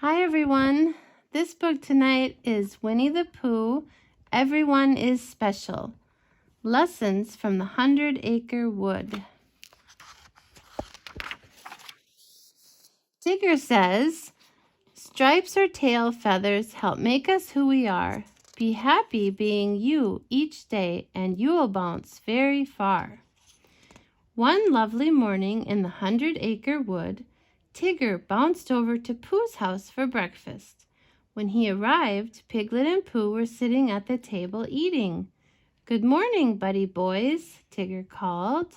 Hi everyone. This book tonight is Winnie the Pooh, Everyone is Special. Lessons from the 100-Acre Wood. Tigger says, stripes or tail feathers help make us who we are. Be happy being you each day and you will bounce very far. One lovely morning in the 100-Acre Wood, Tigger bounced over to Pooh's house for breakfast. When he arrived, Piglet and Pooh were sitting at the table eating. "Good morning, buddy boys," Tigger called.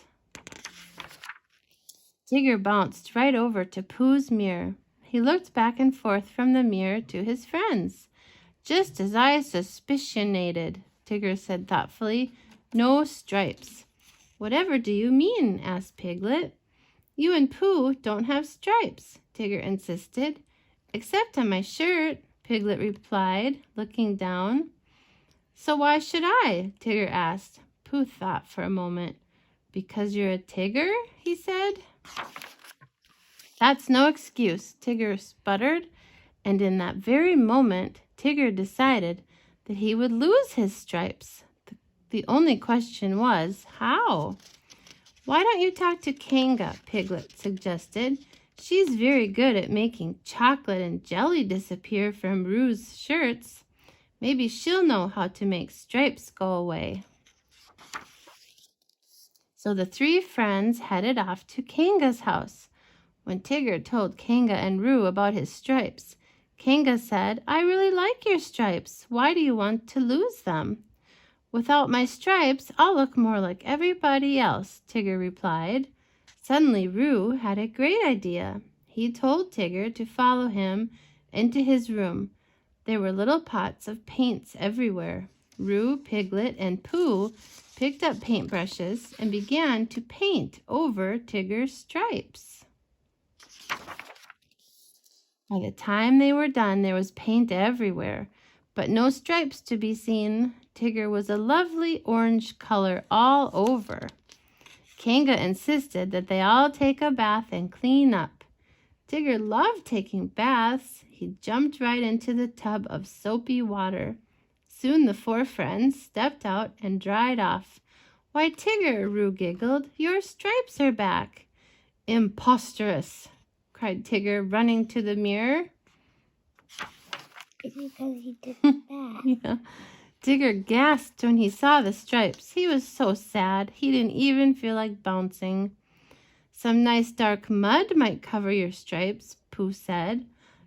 Tigger bounced right over to Pooh's mirror. He looked back and forth from the mirror to his friends. "Just as I suspicionated," Tigger said thoughtfully. "No stripes." "Whatever do you mean?" asked Piglet. "You and Pooh don't have stripes," Tigger insisted. "Except on my shirt," Piglet replied, looking down. "So why should I?" Tigger asked. Pooh thought for a moment. "Because you're a Tigger?" he said. "That's no excuse," Tigger sputtered, and in that very moment, Tigger decided that he would lose his stripes. The only question was, how? "Why don't you talk to Kanga?" Piglet suggested. "She's very good at making chocolate and jelly disappear from Roo's shirts. Maybe she'll know how to make stripes go away." So the three friends headed off to Kanga's house. When Tigger told Kanga and Roo about his stripes, Kanga said, "I really like your stripes. Why do you want to lose them?" "Without my stripes, I'll look more like everybody else," Tigger replied. Suddenly, Roo had a great idea. He told Tigger to follow him into his room. There were little pots of paints everywhere. Roo, Piglet, and Pooh picked up paintbrushes and began to paint over Tigger's stripes. By the time they were done, there was paint everywhere, but no stripes to be seen. Tigger was a lovely orange color all over. Kanga insisted that they all take a bath and clean up. Tigger loved taking baths. He jumped right into the tub of soapy water. Soon the four friends stepped out and dried off. "Why, Tigger," Roo giggled, "your stripes are back." "Imposterous!" cried Tigger, running to the mirror. It's because he did that. Yeah. Tigger gasped when he saw the stripes. He was so sad. He didn't even feel like bouncing. "Some nice dark mud might cover your stripes," Pooh said.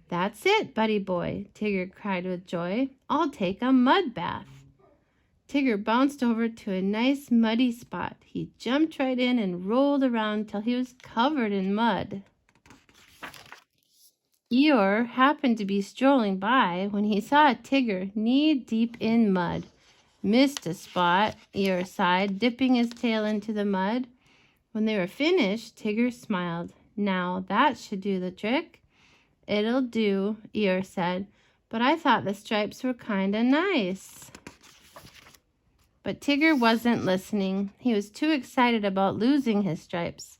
"That's it, buddy boy," Tigger cried with joy. "I'll take a mud bath." Tigger bounced over to a nice muddy spot. He jumped right in and rolled around till he was covered in mud. Eeyore happened to be strolling by when he saw Tigger knee-deep in mud. "Missed a spot," Eeyore sighed, dipping his tail into the mud. When they were finished, Tigger smiled. "Now that should do the trick." "It'll do," Eeyore said, "but I thought the stripes were kinda nice." But Tigger wasn't listening. He was too excited about losing his stripes.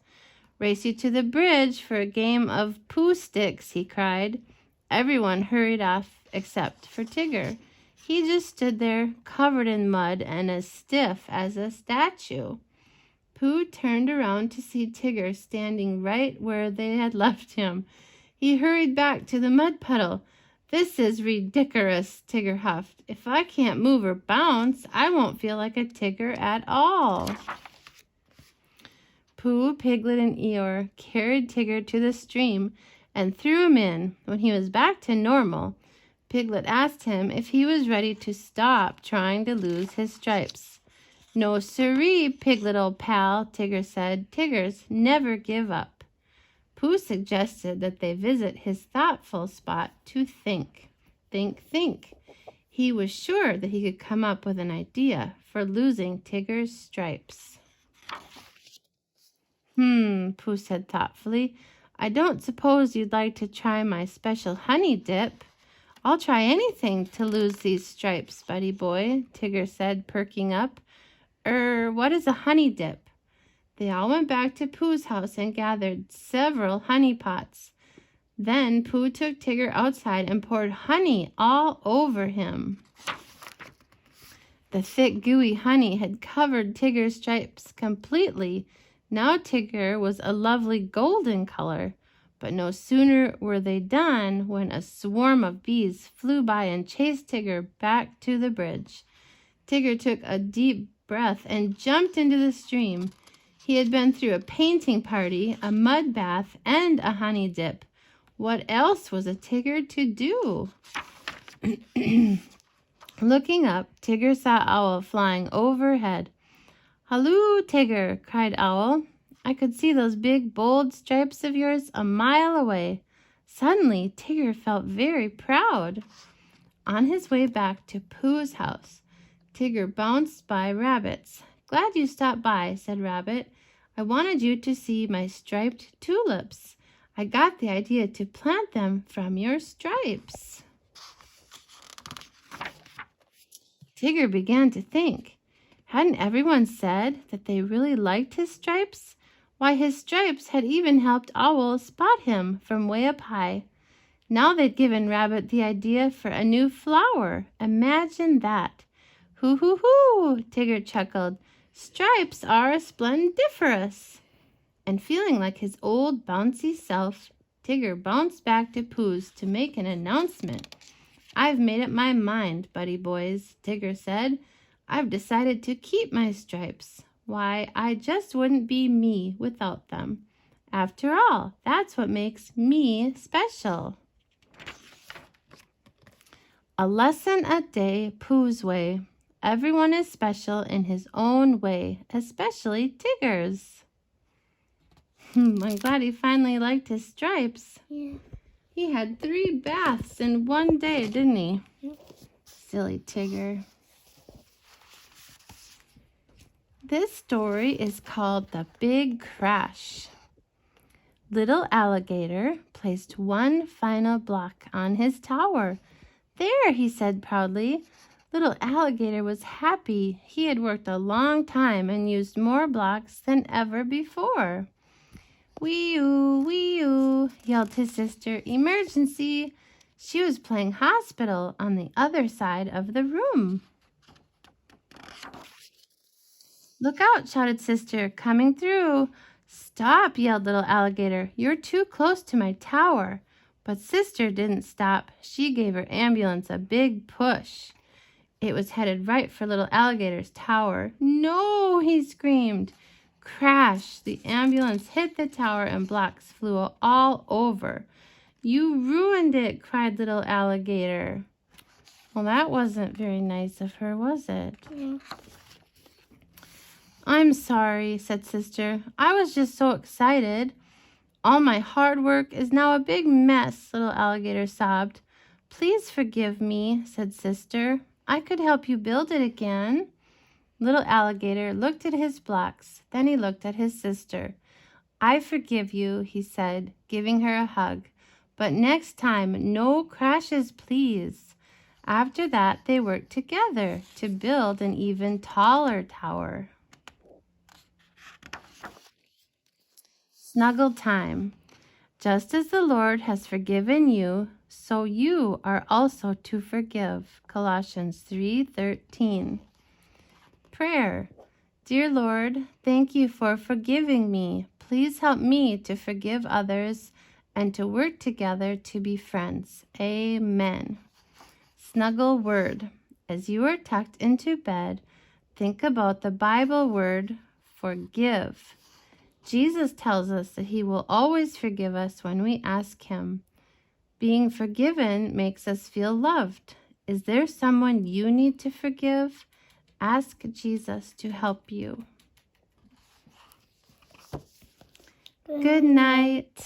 "Race you to the bridge for a game of Pooh sticks," he cried. Everyone hurried off except for Tigger. He just stood there, covered in mud and as stiff as a statue. Pooh turned around to see Tigger standing right where they had left him. He hurried back to the mud puddle. "This is ridiculous," Tigger huffed. "If I can't move or bounce, I won't feel like a Tigger at all." Pooh, Piglet, and Eeyore carried Tigger to the stream and threw him in. When he was back to normal, Piglet asked him if he was ready to stop trying to lose his stripes. "No siree, Piglet, old pal," Tigger said. "Tiggers never give up." Pooh suggested that they visit his thoughtful spot to think. Think. He was sure that he could come up with an idea for losing Tigger's stripes. Pooh said thoughtfully. "I don't suppose you'd like to try my special honey dip?" "I'll try anything to lose these stripes, buddy boy," Tigger said, perking up. What is a honey dip?" They all went back to Pooh's house and gathered several honey pots. Then Pooh took Tigger outside and poured honey all over him. The thick, gooey honey had covered Tigger's stripes completely. Now Tigger was a lovely golden color. But no sooner were they done when a swarm of bees flew by and chased Tigger back to the bridge. Tigger took a deep breath and jumped into the stream. He had been through a painting party, a mud bath, and a honey dip. What else was a Tigger to do? Looking up, Tigger saw Owl flying overhead. "Halloo, Tigger!" cried Owl. "I could see those big, bold stripes of yours a mile away." Suddenly, Tigger felt very proud. On his way back to Pooh's house, Tigger bounced by Rabbit's. "Glad you stopped by," said Rabbit. "I wanted you to see my striped tulips. I got the idea to plant them from your stripes." Tigger began to think. Hadn't everyone said that they really liked his stripes? Why, his stripes had even helped Owl spot him from way up high. Now they'd given Rabbit the idea for a new flower. Imagine that. "Hoo, hoo, hoo," Tigger chuckled. "Stripes are splendiferous." And feeling like his old bouncy self, Tigger bounced back to Pooh's to make an announcement. "I've made up my mind, buddy boys," Tigger said. "I've decided to keep my stripes. Why, I just wouldn't be me without them. After all, that's what makes me special." A lesson a day, Pooh's way. Everyone is special in his own way, especially Tigger's. I'm glad he finally liked his stripes. Yeah. He had 3 baths in one day, didn't he? Yep. Silly Tigger. This story is called The Big Crash. Little Alligator placed one final block on his tower. "There," he said proudly. Little Alligator was happy. He had worked a long time and used more blocks than ever before. "Wee-oo, wee-oo," yelled his sister. "Emergency!" She was playing hospital on the other side of the room. "Look out!" shouted Sister. "Coming through!" "Stop!" yelled Little Alligator. "You're too close to my tower." But Sister didn't stop. She gave her ambulance a big push. It was headed right for Little Alligator's tower. "No!" he screamed. Crash! The ambulance hit the tower and blocks flew all over. "You ruined it!" cried Little Alligator. Well, that wasn't very nice of her, was it? Yeah. "I'm sorry," said Sister. "I was just so excited. All my hard work is now a big mess," Little Alligator sobbed. "Please forgive me," said Sister. "I could help you build it again." Little Alligator looked at his blocks. Then he looked at his sister. "I forgive you," he said, giving her a hug. "But next time, no crashes, please." After that, they worked together to build an even taller tower. Snuggle time. Just as the Lord has forgiven you, so you are also to forgive. Colossians 3:13. Prayer. Dear Lord, thank you for forgiving me. Please help me to forgive others and to work together to be friends. Amen. Snuggle word. As you are tucked into bed, think about the Bible word forgive. Jesus tells us that he will always forgive us when we ask him. Being forgiven makes us feel loved. Is there someone you need to forgive? Ask Jesus to help you. Good night.